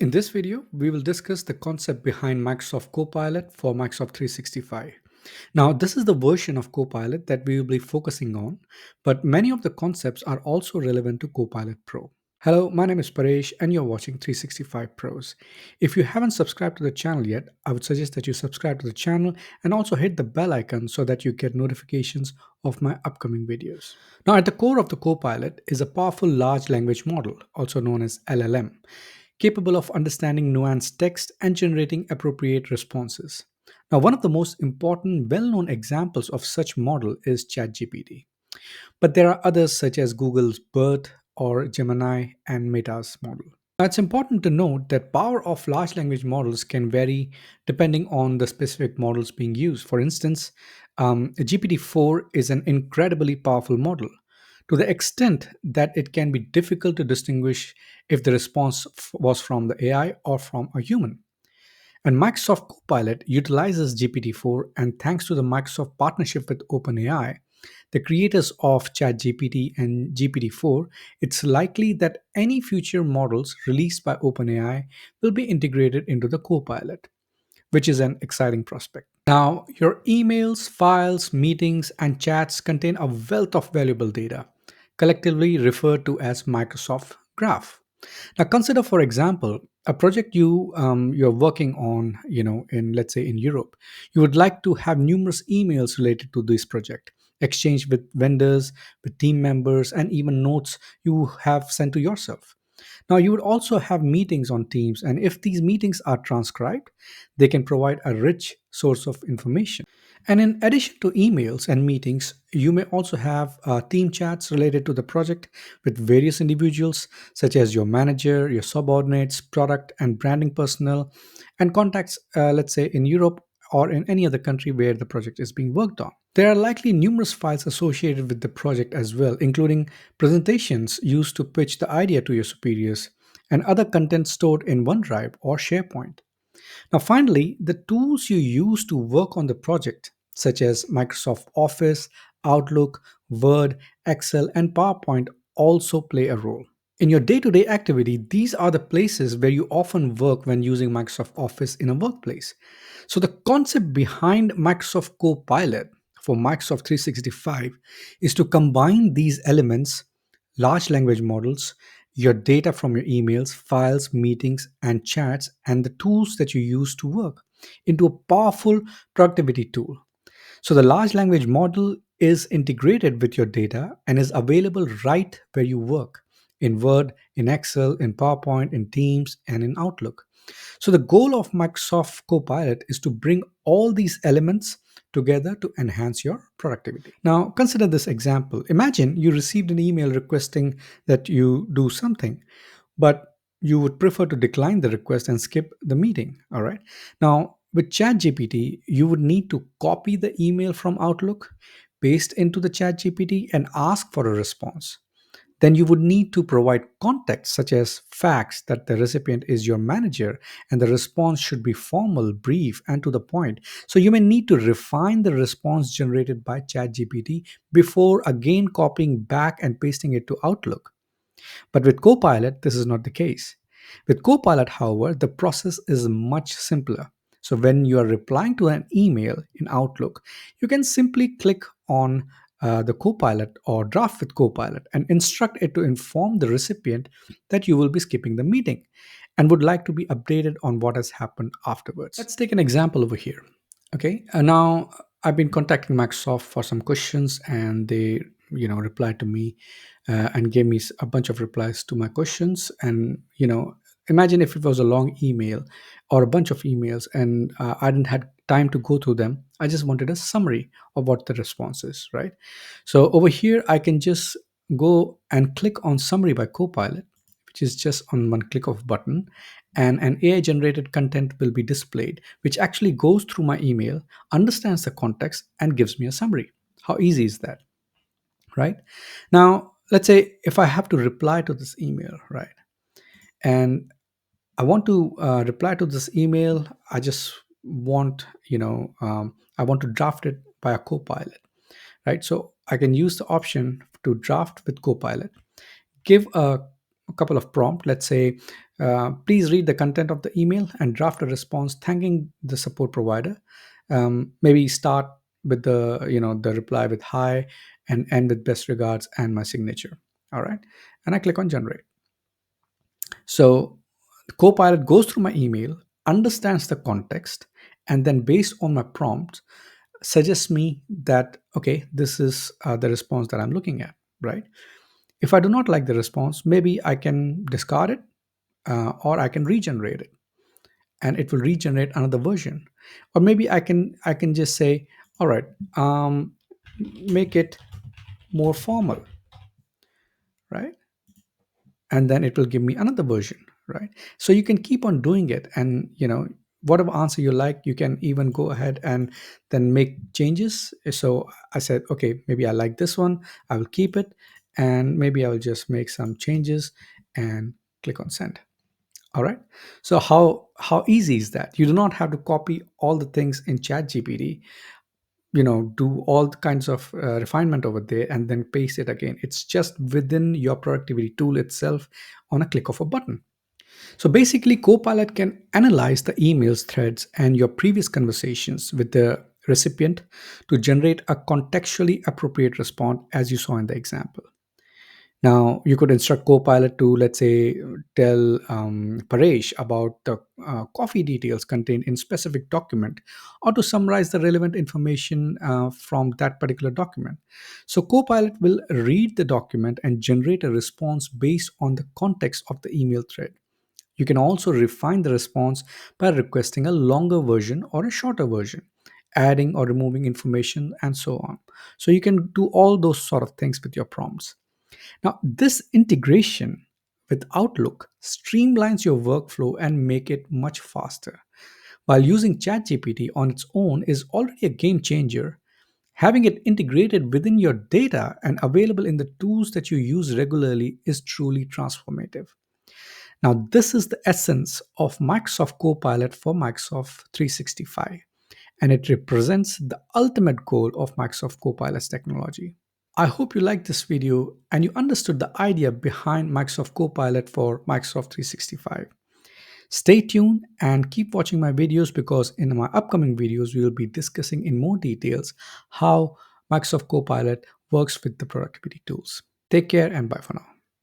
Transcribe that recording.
In this video, we will discuss the concept behind Microsoft Copilot for Microsoft 365. Now, this is the version of Copilot that we will be focusing on, but many of the concepts are also relevant to Copilot Pro. Hello, my name is Paresh and you're watching 365 Pros. If you haven't subscribed to the channel yet, I would suggest that you subscribe to the channel and also hit the bell icon so that you get notifications of my upcoming videos. Now, at the core of the Copilot is a powerful large language model, also known as LLM, capable of understanding nuanced text and generating appropriate responses. Now, one of the most important, well known examples of such model is ChatGPT. But there are others such as Google's BERT or Gemini and Meta's model. Now, it's important to note that power of large language models can vary depending on the specific models being used. For instance, GPT-4 is an incredibly powerful model to the extent that it can be difficult to distinguish if the response was from the AI or from a human. And Microsoft Copilot utilizes GPT-4, and thanks to the Microsoft partnership with OpenAI, the creators of ChatGPT and GPT-4, it's likely that any future models released by OpenAI will be integrated into the Copilot, which is an exciting prospect. Now, your emails, files, meetings, and chats contain a wealth of valuable data, collectively referred to as Microsoft Graph. Now, consider, for example, a project you're working on, in let's say in Europe. You would like to have numerous emails related to this project, exchanged with vendors, with team members, and even notes you have sent to yourself. Now, you would also have meetings on Teams, and if these meetings are transcribed, they can provide a rich source of information. And in addition to emails and meetings, you may also have team chats related to the project with various individuals, such as your manager, your subordinates, product and branding personnel, and contacts, let's say in Europe or in any other country where the project is being worked on. There are likely numerous files associated with the project as well, including presentations used to pitch the idea to your superiors and other content stored in OneDrive or SharePoint. Now, finally, the tools you use to work on the project, such as Microsoft Office, Outlook, Word, Excel, and PowerPoint, also play a role. In your day to day activity, these are the places where you often work when using Microsoft Office in a workplace. So, the concept behind Microsoft Copilot for Microsoft 365 is to combine these elements, large language models, your data from your emails, files, meetings, and chats, and the tools that you use to work into a powerful productivity tool. So, the large language model is integrated with your data and is available right where you work in Word, in Excel, in PowerPoint, in Teams, and in Outlook. So, the goal of Microsoft Copilot is to bring all these elements together to enhance your productivity. Now, consider this example. Imagine you received an email requesting that you do something, but you would prefer to decline the request and skip the meeting. All right. Now, with ChatGPT, you would need to copy the email from Outlook, paste into the ChatGPT, and ask for a response. Then you would need to provide context, such as facts that the recipient is your manager and the response should be formal, brief, and to the point. So you may need to refine the response generated by ChatGPT before again copying back and pasting it to Outlook. But with Copilot, this is not the case. With Copilot, however, the process is much simpler. So when you are replying to an email in Outlook, you can simply click on the Copilot or draft with Copilot and instruct it to inform the recipient that you will be skipping the meeting and would like to be updated on what has happened afterwards. Let's take an example over here. Okay, now I've been contacting Microsoft for some questions, and they, replied to me and gave me a bunch of replies to my questions. And imagine if it was a long email or a bunch of emails, and I didn't had time to go through them. I just wanted a summary of what the response is, right? So over here, I can just go and click on Summary by Copilot, which is just on one click of button, and an AI generated content will be displayed, which actually goes through my email, understands the context, and gives me a summary. How easy is that, right? Now, let's say if I have to reply to this email, right? And I want to reply to this email. I just want, I want to draft it by a Copilot, right? So I can use the option to draft with Copilot, give a couple of prompt. Let's say Please read the content of the email and draft a response thanking the support provider. Maybe start with the reply with hi and end with best regards and my signature. All right. And I click on generate. So Copilot goes through my email, understands the context, and then based on my prompt, suggests me that, okay, this is the response that I'm looking at, right? If I do not like the response, maybe I can discard it, or I can regenerate it, and it will regenerate another version. Or maybe I can just say, all right, make it more formal, right? And then it will give me another version, right? So you can keep on doing it, and whatever answer you like, you can even go ahead and then make changes. So I said, okay, maybe I like this one, I will keep it, and maybe I will just make some changes and click on send. All right. So how easy is that? You do not have to copy all the things in chat gpt, do all kinds of refinement over there and then paste it again. It's just within your productivity tool itself on a click of a button. So basically, Copilot can analyze the emails threads and your previous conversations with the recipient to generate a contextually appropriate response, as you saw in the example. Now, you could instruct Copilot to, let's say, tell Paresh about the coffee details contained in specific document, or to summarize the relevant information from that particular document. So, Copilot will read the document and generate a response based on the context of the email thread. You can also refine the response by requesting a longer version or a shorter version, adding or removing information, and so on. So, you can do all those sort of things with your prompts. Now, this integration with Outlook streamlines your workflow and make it much faster. While using ChatGPT on its own is already a game changer, having it integrated within your data and available in the tools that you use regularly is truly transformative. Now, this is the essence of Microsoft Copilot for Microsoft 365, and it represents the ultimate goal of Microsoft Copilot's technology. I hope you liked this video and you understood the idea behind Microsoft Copilot for Microsoft 365. Stay tuned and keep watching my videos, because in my upcoming videos, we will be discussing in more details how Microsoft Copilot works with the productivity tools. Take care and bye for now.